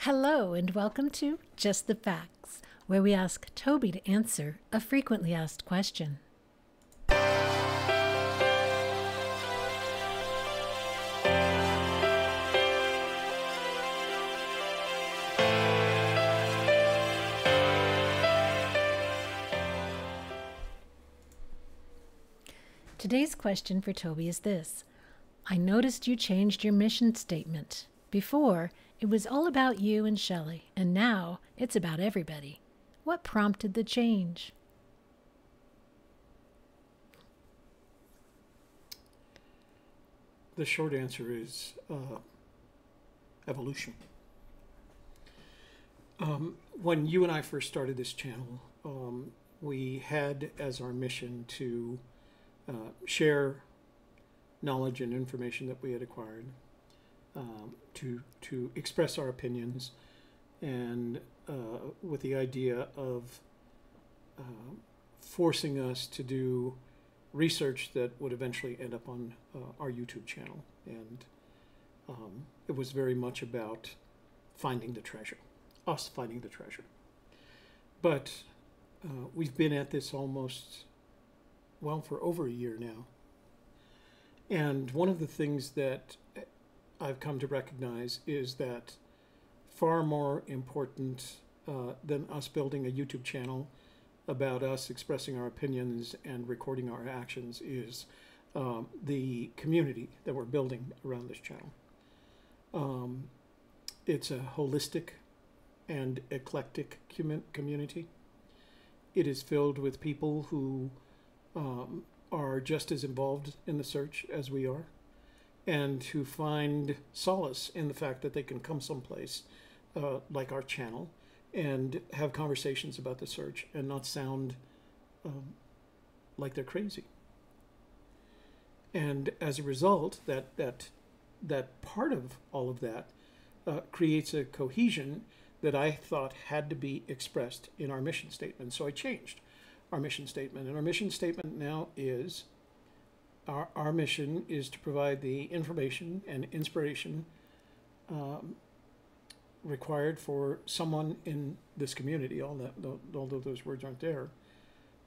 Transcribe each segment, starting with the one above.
Hello, and welcome to Just the Facts, where we ask Toby to answer a frequently asked question. Today's question for Toby is this. I noticed you changed your mission statement. Before, it was all about you and Shelley, and now it's about everybody. What prompted the change? The short answer is evolution. When you and I first started this channel, we had as our mission to share knowledge and information that we had acquired, to express our opinions, and with the idea of forcing us to do research that would eventually end up on our YouTube channel. And it was very much about finding the treasure, us finding the treasure. But we've been at this almost, well, for over a year now. And one of the things that I've come to recognize is that far more important than us building a YouTube channel about us expressing our opinions and recording our actions is the community that we're building around this channel. It's a holistic and eclectic community. It is filled with people who are just as involved in the search as we are, and who find solace in the fact that they can come someplace like our channel and have conversations about the search and not sound like they're crazy. And as a result, that part of all of that creates a cohesion that I thought had to be expressed in our mission statement. So I changed our mission statement. And our mission statement now is, our mission is to provide the information and inspiration required for someone in this community, although those words aren't there,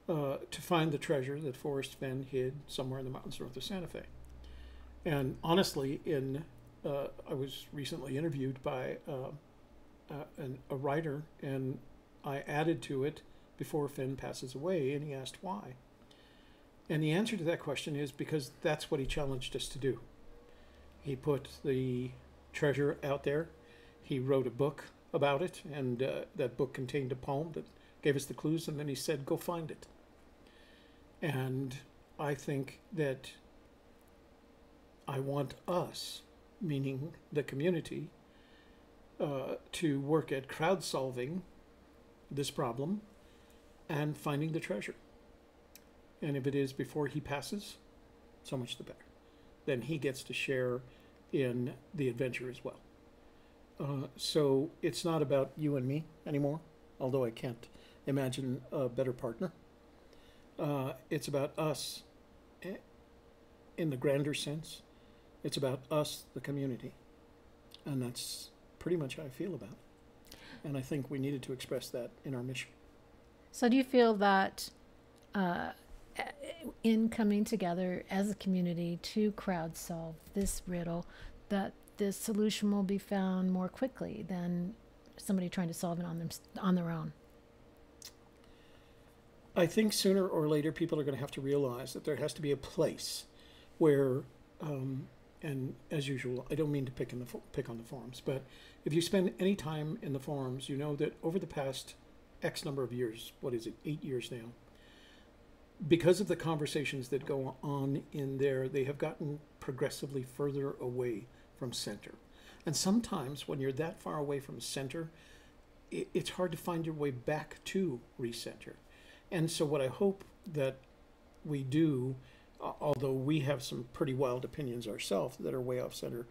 to find the treasure that Forrest Fenn hid somewhere in the mountains north of Santa Fe. And honestly, I was recently interviewed by a writer, and I added to it before Fenn passes away, and he asked why. And the answer to that question is because that's what he challenged us to do. He put the treasure out there. He wrote a book about it, and that book contained a poem that gave us the clues, and then he said, go find it. And I think that I want us, meaning the community, to work at crowd solving this problem and finding the treasure. And if it is before he passes, so much the better. Then he gets to share in the adventure as well. So it's not about you and me anymore, although I can't imagine a better partner. It's about us in the grander sense. It's about us, the community. And that's pretty much how I feel about it. And I think we needed to express that in our mission. So do you feel that in coming together as a community to crowd solve this riddle, that this solution will be found more quickly than somebody trying to solve it on their own? I think sooner or later people are going to have to realize that there has to be a place where, and as usual, I don't mean to pick on the forums, but if you spend any time in the forums, you know that over the past X number of years, what is it, 8 years now, because of the conversations that go on in there, they have gotten progressively further away from center. And sometimes when you're that far away from center, it's hard to find your way back to recenter. And so what I hope that we do, although we have some pretty wild opinions ourselves that are way off center,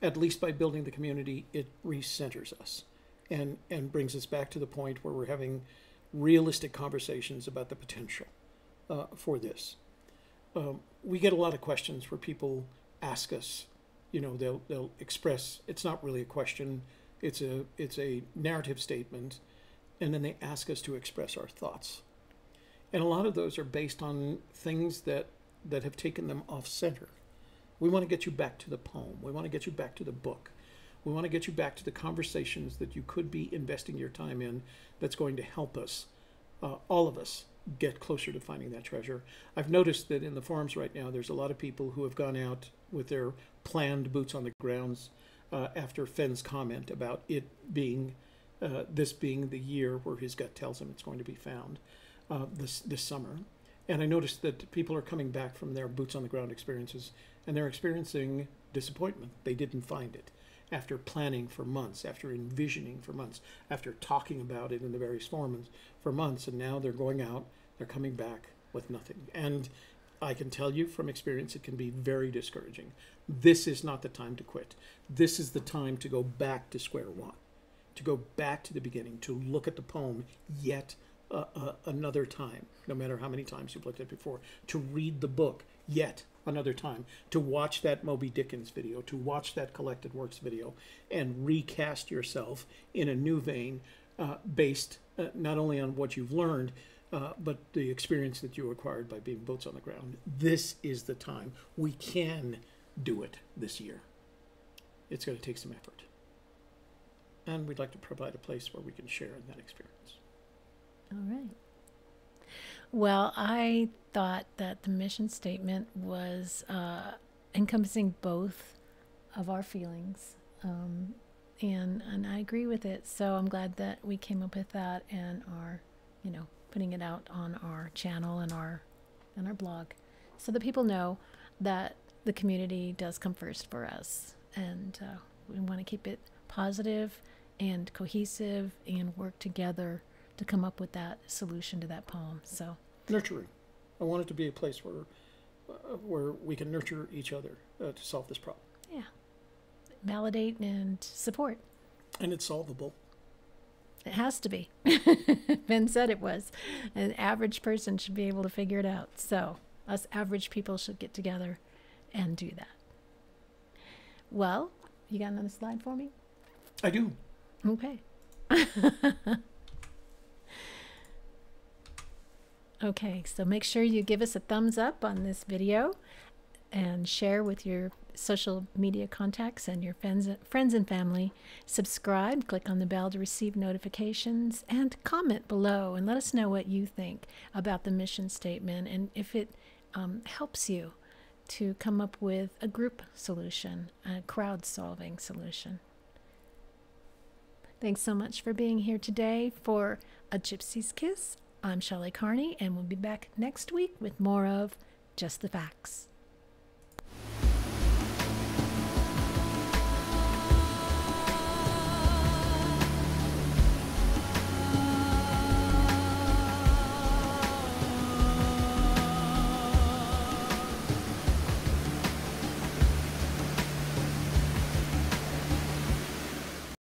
at least by building the community, it recenters us and brings us back to the point where we're having realistic conversations about the potential for this. We get a lot of questions where people ask us, you know, they'll express, it's not really a question, It's a narrative statement, and then they ask us to express our thoughts. And a lot of those are based on things that have taken them off center. We want to get you back to the poem. We want to get you back to the book. We want to get you back to the conversations that you could be investing your time in that's going to help us, all of us, get closer to finding that treasure. I've noticed that in the forums right now, there's a lot of people who have gone out with their planned boots on the grounds after Fenn's comment about it being, this being the year where his gut tells him it's going to be found this summer. And I noticed that people are coming back from their boots on the ground experiences, and they're experiencing disappointment. They didn't find it after planning for months, after envisioning for months, after talking about it in the various forums for months, and now they're going out, they're coming back with nothing. And I can tell you from experience, it can be very discouraging. This is not the time to quit. This is the time to go back to square one, to go back to the beginning, to look at the poem yet another time, no matter how many times you've looked at it before, to read the book yet another time, to watch that Moby Dickens video, to watch that Collected Works video, and recast yourself in a new vein based not only on what you've learned, but the experience that you acquired by being boots on the ground. This is the time. We can do it this year. It's going to take some effort. And we'd like to provide a place where we can share in that experience. All right. Well, I thought that the mission statement was encompassing both of our feelings, and I agree with it. So I'm glad that we came up with that and are, putting it out on our channel and our blog, so that people know that the community does come first for us, and we want to keep it positive and cohesive and work together to come up with that solution to that poem. So nurturing. I want it to be a place where we can nurture each other to solve this problem. Yeah. Validate and support. And it's solvable. It has to be. Ben said it was. An average person should be able to figure it out. So us average people should get together and do that. Well, you got another slide for me? I do. Okay. Okay, so make sure you give us a thumbs up on this video and share with your social media contacts and your friends and family. Subscribe, click on the bell to receive notifications, and comment below and let us know what you think about the mission statement and if it helps you to come up with a group solution, a crowd-solving solution. Thanks so much for being here today for A Gypsy's Kiss. I'm Shelley Carney, and we'll be back next week with more of Just the Facts.